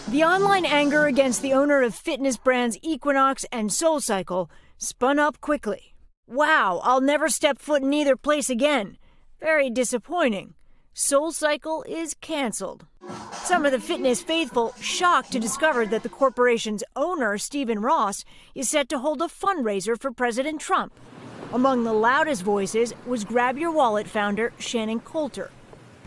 The online anger against the owner of fitness brands Equinox and SoulCycle spun up quickly. Wow, I'll never step foot in either place again. Very disappointing. SoulCycle is canceled. Some of the fitness faithful shocked to discover that the corporation's owner, Stephen Ross, is set to hold a fundraiser for President Trump. Among the loudest voices was Grab Your Wallet founder Shannon Coulter.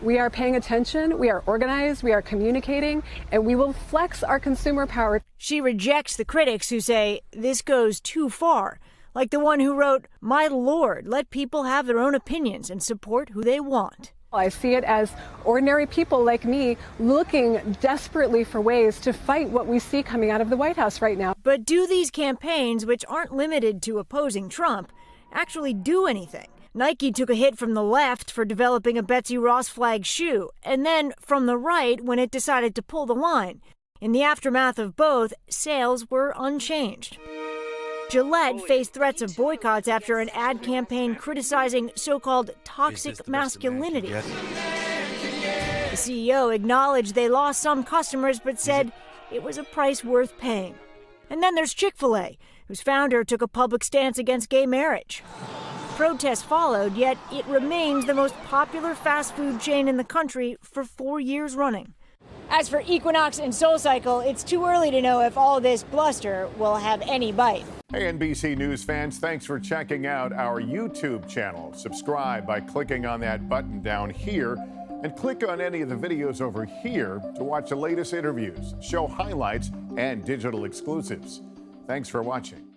We are paying attention, we are organized, we are communicating, and we will flex our consumer power. She rejects the critics who say this goes too far, like the one who wrote, "My Lord, let people have their own opinions and support who they want." I see it as ordinary people like me looking desperately for ways to fight what we see coming out of the White House right now. But do these campaigns, which aren't limited to opposing Trump, actually do anything? Nike took a hit from the left for developing a Betsy Ross flag shoe, and then from the right when it decided to pull the line. In the aftermath of both, sales were unchanged. Gillette faced threats of boycotts after an ad campaign criticizing so-called toxic masculinity. The CEO acknowledged they lost some customers but said it was a price worth paying. And then there's Chick-fil-A, whose founder took a public stance against gay marriage. Protests followed, yet it remains the most popular fast food chain in the country for 4 years running. As for Equinox and SoulCycle, it's too early to know if all this bluster will have any bite. Hey, NBC News fans, thanks for checking out our YouTube channel. Subscribe by clicking on that button down here and click on any of the videos over here to watch the latest interviews, show highlights, and digital exclusives. Thanks for watching.